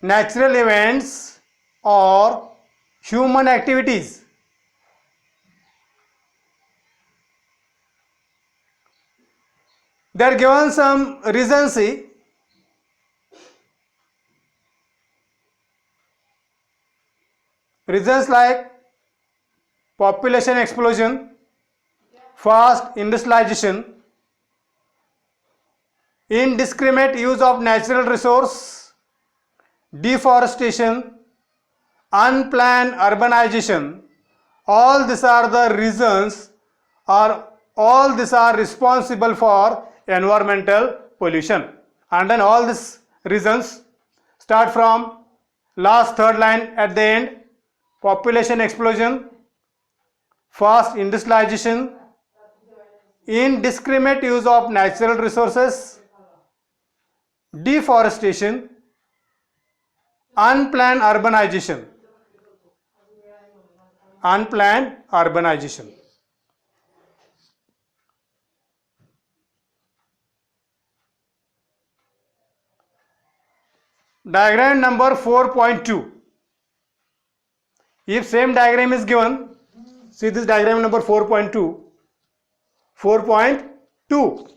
natural events or human activities. They are given some reasons. See, reasons like population explosion, fast industrialization, indiscriminate use of natural resource, deforestation, unplanned urbanization. All these are the reasons, or all these are responsible for environmental pollution. And then all these reasons start from last third line at the end: population explosion, fast industrialization, indiscriminate use of natural resources, deforestation, unplanned urbanization. Unplanned urbanization. Diagram number 4.2. If same diagram is given, see this diagram number 4.2. 4.2.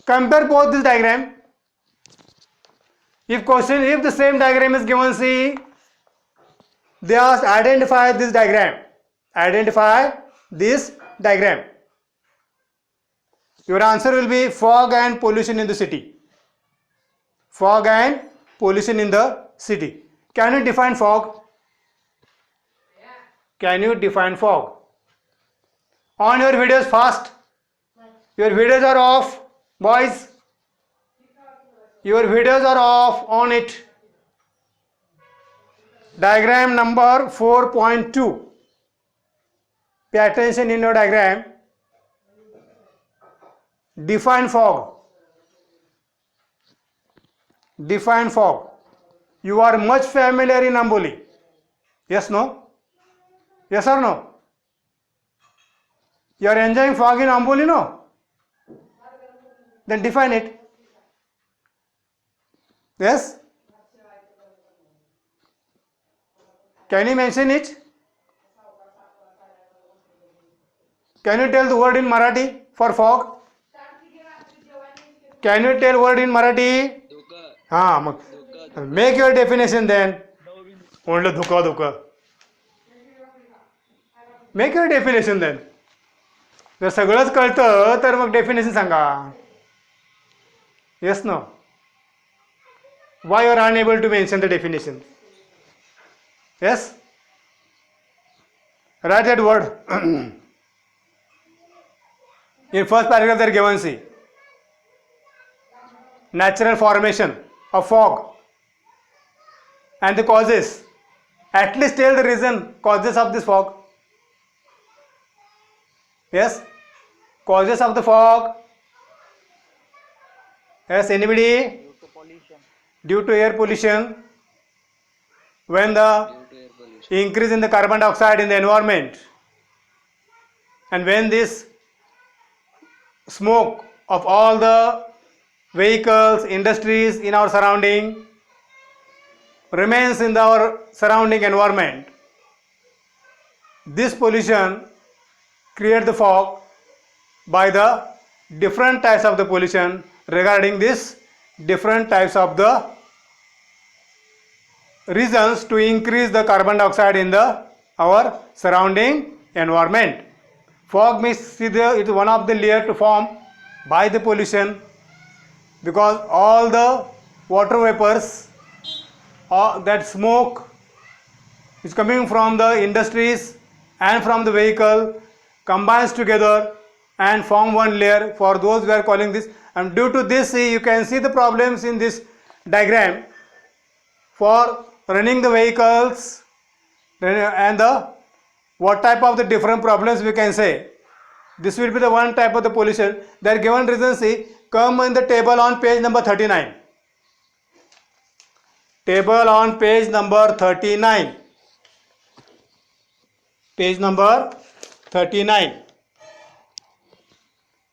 Compare both this diagram. If the same diagram is given, see, they ask identify this diagram. Identify this diagram. Your answer will be fog and pollution in the city. Fog and pollution in the city. Can you define fog? Can you define fog? On your videos fast. Your videos are off, boys. Your videos are off, on it. Diagram number 4.2. Pay attention in your diagram. Define fog. Define fog. You are much familiar in Amboli. Yes, no? Yes or no? You are enjoying fog in Amboli, no? Then define it. Yes? Can you mention it? Can you tell the word in Marathi for fog? Can you tell word in Marathi? Make your definition then. Only dhuka. Make your definition then. जर सगळंच कळतं तर मग definition सांगा. Yes, no? Why you are unable to mention the definition? Yes? Write that word. In first paragraph they are given, see, natural formation of fog and the causes. At least tell the reason, causes of this fog. Yes? Causes of the fog. Yes, anybody? Due to air pollution. When the increase in the carbon dioxide in the environment, and when this smoke of all the vehicles, industries in our surrounding remains in our surrounding environment, this pollution creates the fog by the different types of the pollution regarding this different types of the reasons to increase the carbon dioxide in our surrounding environment. Fog means it is one of the layer to form by the pollution, because all the water vapors that smoke is coming from the industries and from the vehicle combines together and form one layer. For those we are calling this, and due to this, you can see the problems in this diagram for running the vehicles and what type of the different problems we can say. This will be the one type of the pollution. They are given reasons, see, come in the table on page number 39. Table on page number 39. Page number 39.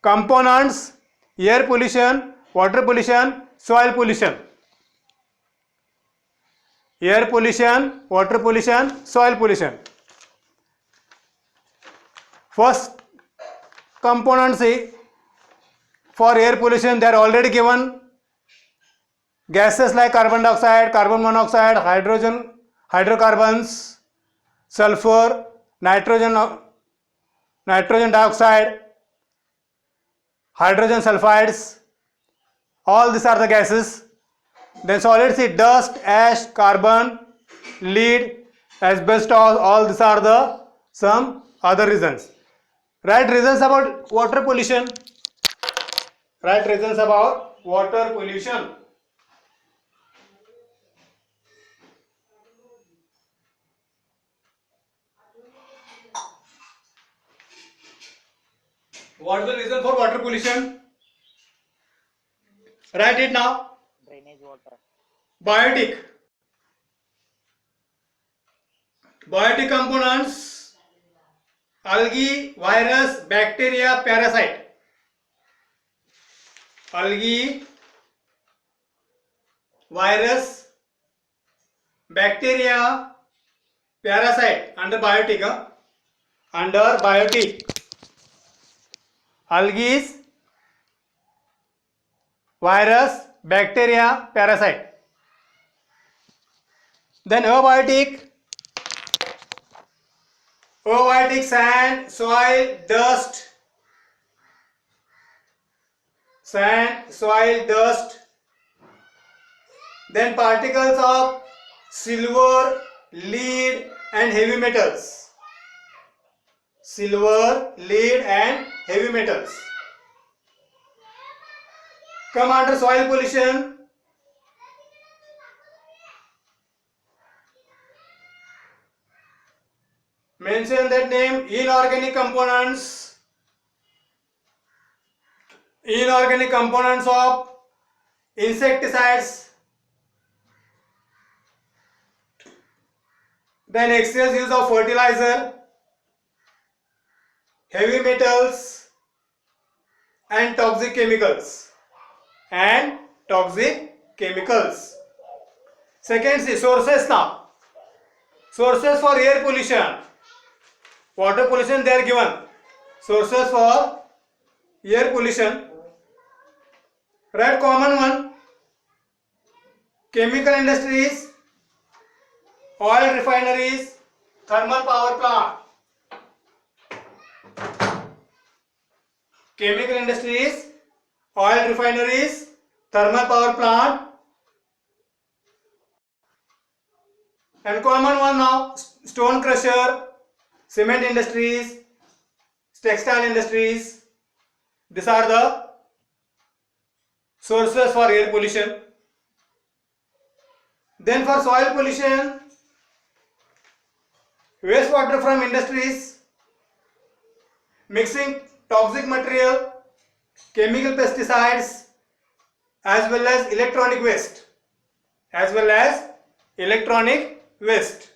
Components: air pollution, water pollution, soil pollution. air pollution, water pollution, soil pollution. First components for air pollution, they are already given. Gases like carbon dioxide, carbon monoxide, hydrogen, hydrocarbons, sulfur, nitrogen dioxide, hydrogen sulfides, all these are the gases. Then solids, dust, ash, carbon, lead, asbestos, all these are the some other reasons. Write reasons about water pollution. Write reasons about water pollution. What is the reason for water pollution? Write it now. Drainage water. Biotic. Biotic components: algae, virus, bacteria, parasite. Algae, virus, bacteria, parasite under biotic. Under biotic, algae, virus, bacteria, parasite. Then abiotic, sand, soil, dust, sand, soil, dust. Then particles of silver, lead and heavy metals. Silver, lead and heavy metals. Come under soil pollution. Mention that name: inorganic components. Inorganic components of insecticides. Then excess use of fertilizer, heavy metals and toxic chemicals. Second, see sources now. Sources for air pollution. Water pollution they are given. Sources for air pollution. Write common one: chemical industries, oil refineries, thermal power plant. Chemical industries, oil refineries, thermal power plant. And common one now: stone crusher, cement industries, textile industries. These are the sources for air pollution. Then for soil pollution, wastewater from industries, mixing toxic material, chemical pesticides, as well as electronic waste.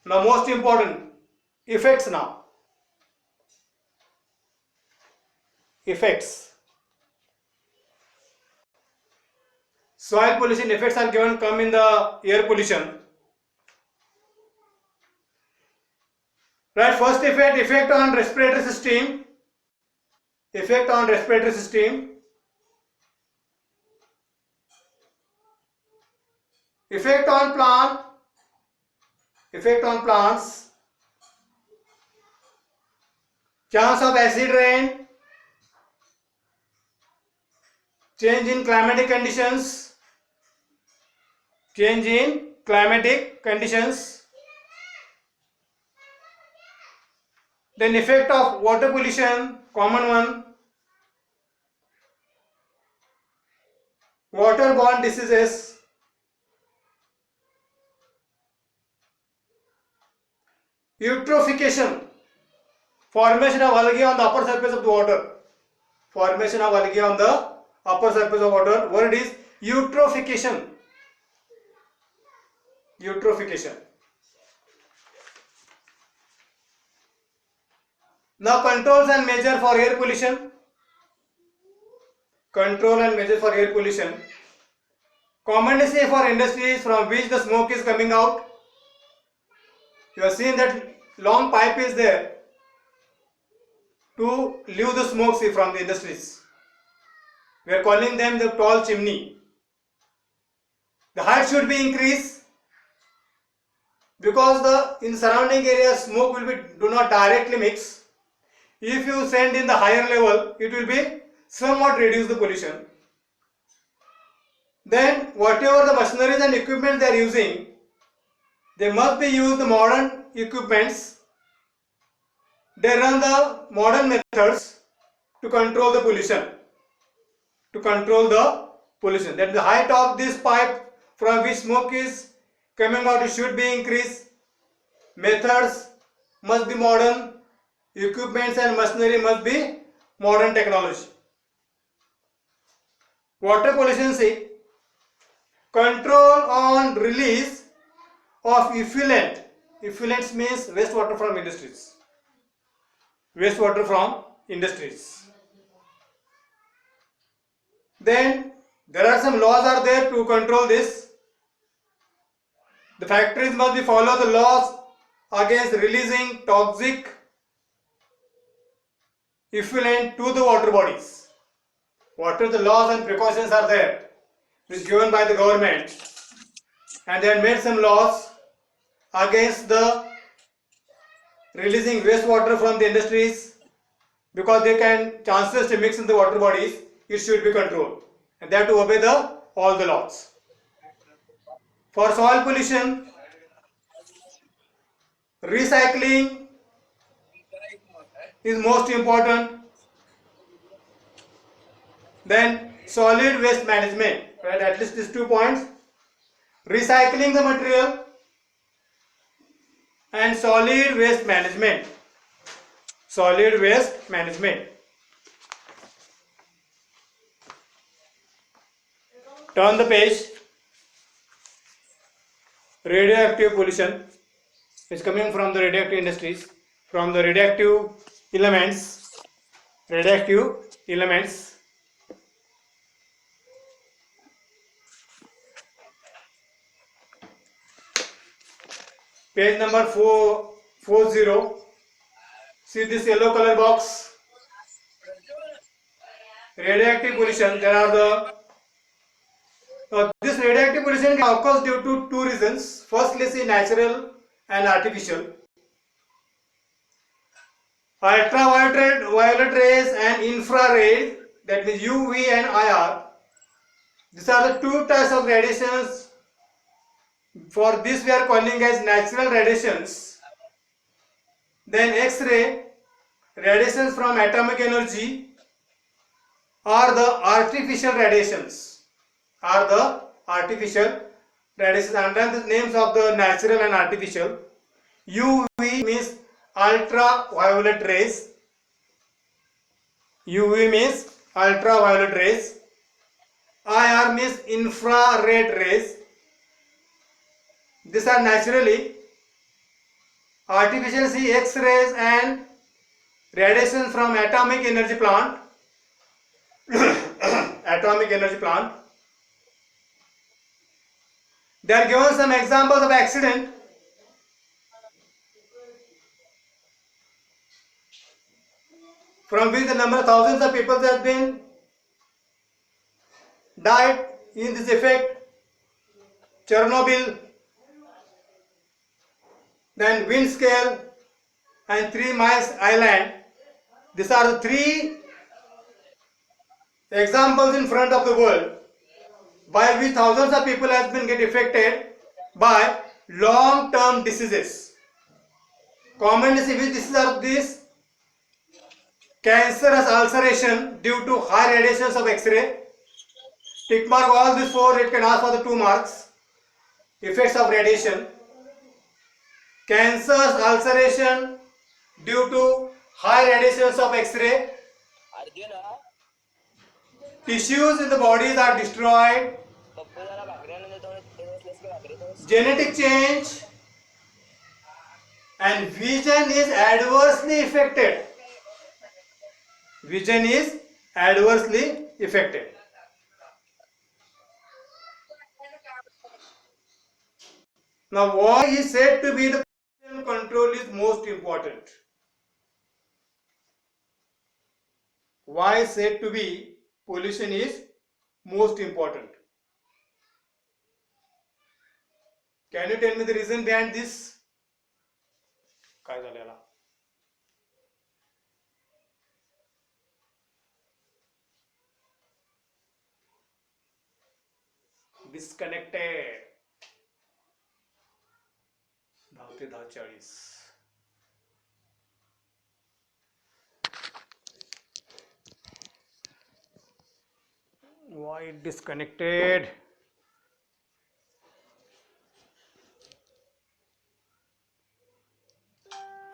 Now most important, effects now. Effects. Soil pollution effects are given, come in the air pollution. Right, first effect on respiratory system. Effect on respiratory system. Effect on plant. Effect on plants. Chance of acid rain. Change in climatic conditions. Change in climatic conditions. Then effect of water pollution, common one. Waterborne diseases. Eutrophication, formation of algae on the upper surface of the water. Formation of algae on the upper surface of water. Word is eutrophication. Eutrophication. Now controls and measure for air pollution. Control and measure for air pollution. Commonly say for industries from which the smoke is coming out. You have seen that long pipe is there to leave the smoke from the industries. We are calling them the tall chimney. The height should be increased because in surrounding area smoke will be do not directly mix. If you send in the higher level, it will be somewhat reduce the pollution. Then whatever the machineries and equipment they are using, they must be used the modern equipments. They run the modern methods to control the pollution. That the height of this pipe from which smoke is coming out, it should be increased. Methods must be modern. Equipments and machinery must be modern technology. Water pollution say control on release of effluent. Effluents means wastewater from industries. Wastewater from industries. Then there are some laws are there to control this. The factories must be follow the laws against releasing toxic effluent to the water bodies. What are the laws and precautions are there? It is given by the government, and they have made some laws against the releasing wastewater from the industries because they can chances to mix in the water bodies. It should be controlled, and they have to obey all the laws. For soil pollution, recycling is most important. Then solid waste management, right? At least these 2 points: recycling the material and solid waste management. Solid waste management. Turn the page. Radioactive pollution is coming from the radioactive industries, from the radioactive elements. Page number 440. See this yellow color box. Radioactive pollution. There are the this radioactive pollution can occur due to 2 reasons. Firstly, see natural and artificial. Ultraviolet rays and infrared, that means UV and IR. These are the 2 types of radiations. For this we are calling as natural radiations. Then X-ray, radiations from atomic energy, are the artificial radiations. Under the names of the natural and artificial. UV means ultraviolet rays. IR means infrared rays. These are naturally. Artificial, see X-rays and radiation from atomic energy plant. They are given some examples of accident. From which the number of thousands of people have been died in this effect. Chernobyl, then Windscale and 3 Miles Island. These are the 3 examples in front of the world by which thousands of people have been get affected by long-term diseases. Commonly, which diseases are these? Cancerous ulceration due to high radiations of X-ray. Tick mark all these 4, it can ask for the 2 marks. Effects of radiation. Cancerous ulceration due to high radiations of X-ray. Tissues in the bodies are destroyed. Genetic change, and vision is adversely affected. Now, why is said to be the pollution control is most important? Why is said to be pollution is most important? Can you tell me the reason behind this? काय झालं याला? Disconnected. 10 ते 10:40. Why disconnected?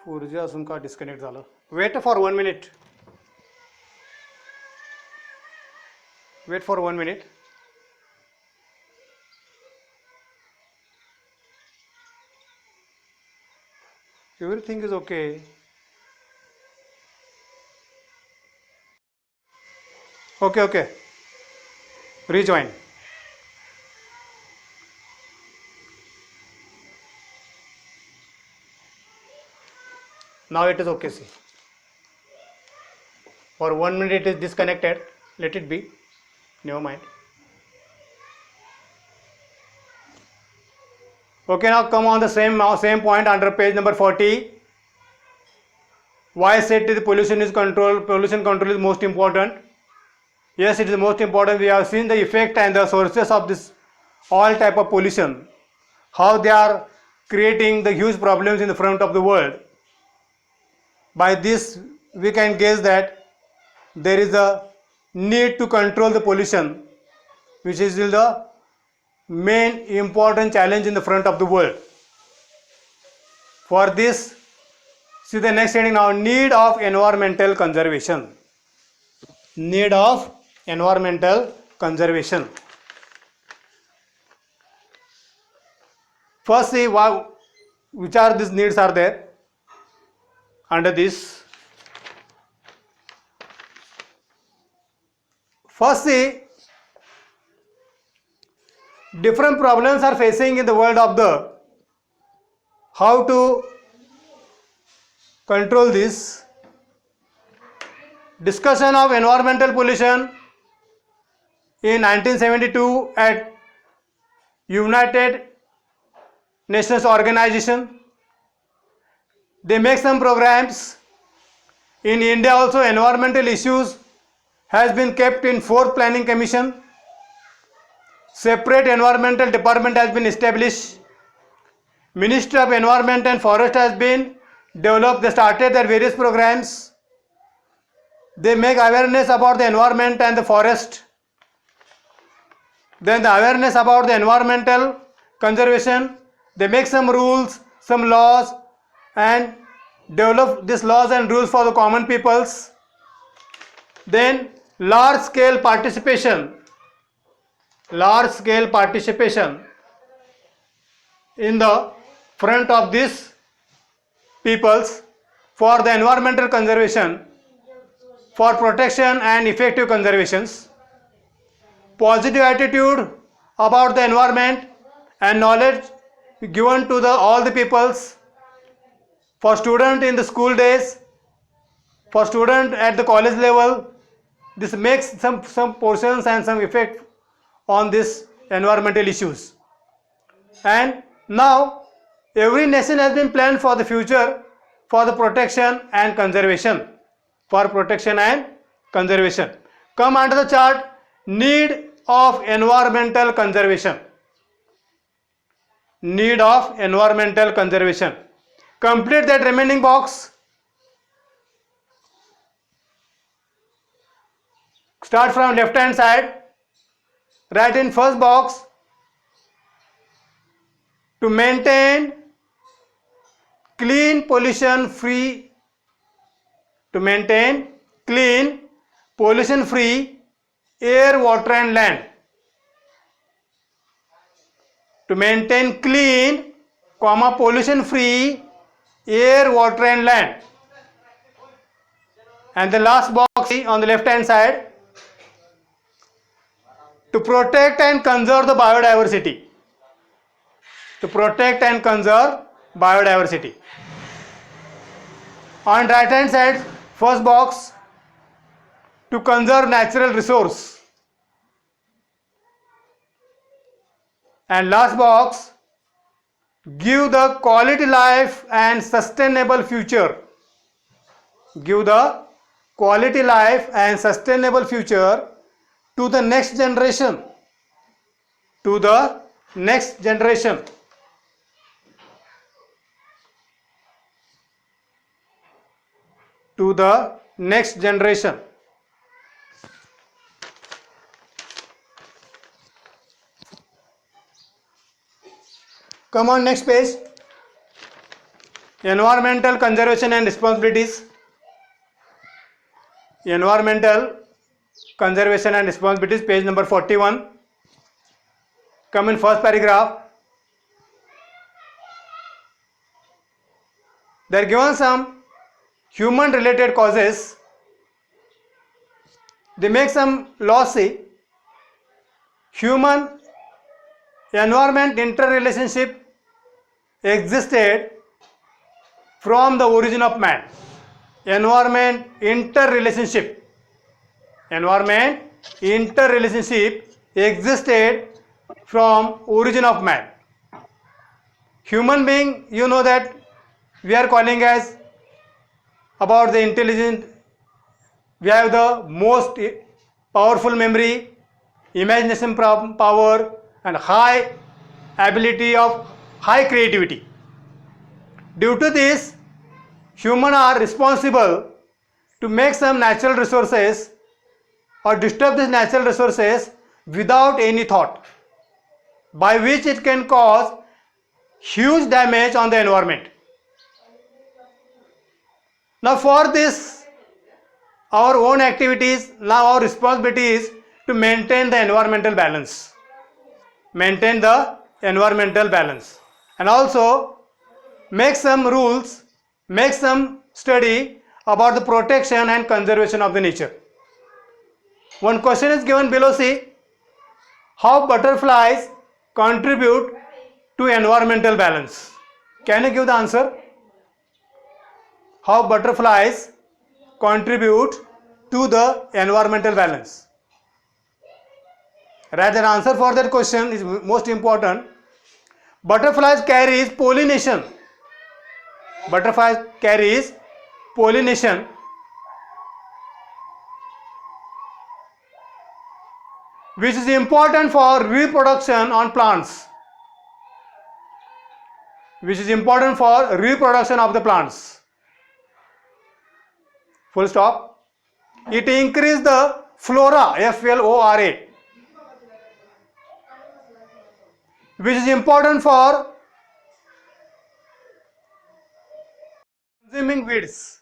ऊर्जा असून का disconnect झालं? Wait for 1 minute. Wait for 1 minute. Everything is okay. Okay. Rejoin. Now it is okay. See. For 1 minute it is disconnected. Let it be. Never mind. Okay, now come on the same point under page number 40. Why said the pollution control is most important? Yes, it is most important. We have seen the effect and the sources of this all type of pollution, how they are creating the huge problems in the front of the world. By this we can guess that there is a need to control the pollution, which is the main important challenge in the front of the world. For this, see the next heading now, need of environmental conservation. Need of environmental conservation. First, see which are these needs are there under this. First, see different problems are facing in the world of the how to control this. Discussion of environmental pollution in 1972 at United Nations Organization. They make some programs. In India also environmental issues has been kept in 4th Planning Commission. Separate environmental department has been established. Ministry of Environment and Forest has been developed. They started their various programs. They make awareness about the environment and the forest. Then the awareness about the environmental conservation. They make some rules, some laws, and develop these laws and rules for the common peoples. Then large scale participation in the front of these peoples for the environmental conservation, for protection and effective conservations. Positive attitude about the environment and knowledge given to all the peoples. For student in the school days, for student at the college level, this makes some portions and some effect on this environmental issues. And now every nation has been planned for the future for the protection and conservation. Come under the chart, need of environmental conservation. Complete that remaining box. Start from left hand side. Write in first box, to maintain clean pollution free air, water and land. To maintain clean, pollution free air, water and land. And the last box on the left hand side, to protect and conserve the biodiversity. to protect and conserve biodiversity. On right hand side, first box, to conserve natural resource, and last box, give the quality life and sustainable future. Give the quality life and sustainable future to the next generation. To the next generation. To the next generation. Come on, next page. Environmental conservation and responsibilities. Environmental conservation and responsibilities, page number 41. Come in first paragraph. They are given some human related causes. They make some laws. See, human environment interrelationship existed from the origin of man. Environment interrelationship existed from origin of man. Human being, you know that we are calling as about the intelligent. We have the most powerful memory, imagination power, and high ability of high creativity. Due to this, humans are responsible to make some natural resources or disturb these natural resources without any thought, by which it can cause huge damage on the environment. Now for this, our own activities, now our responsibility is to maintain the environmental balance. Maintain the environmental balance. And also make some rules, make some study about the protection and conservation of the nature. One question is given below. See, how butterflies contribute to environmental balance. Can you give the answer? How butterflies contribute to the environmental balance? Write an answer for that question is most important. Butterflies carries pollination. Butterflies carries pollination, which is important for reproduction on plants. Which is important for reproduction of the plants. Full stop. It increases the flora, F-L-O-R-A, which is important for consuming weeds.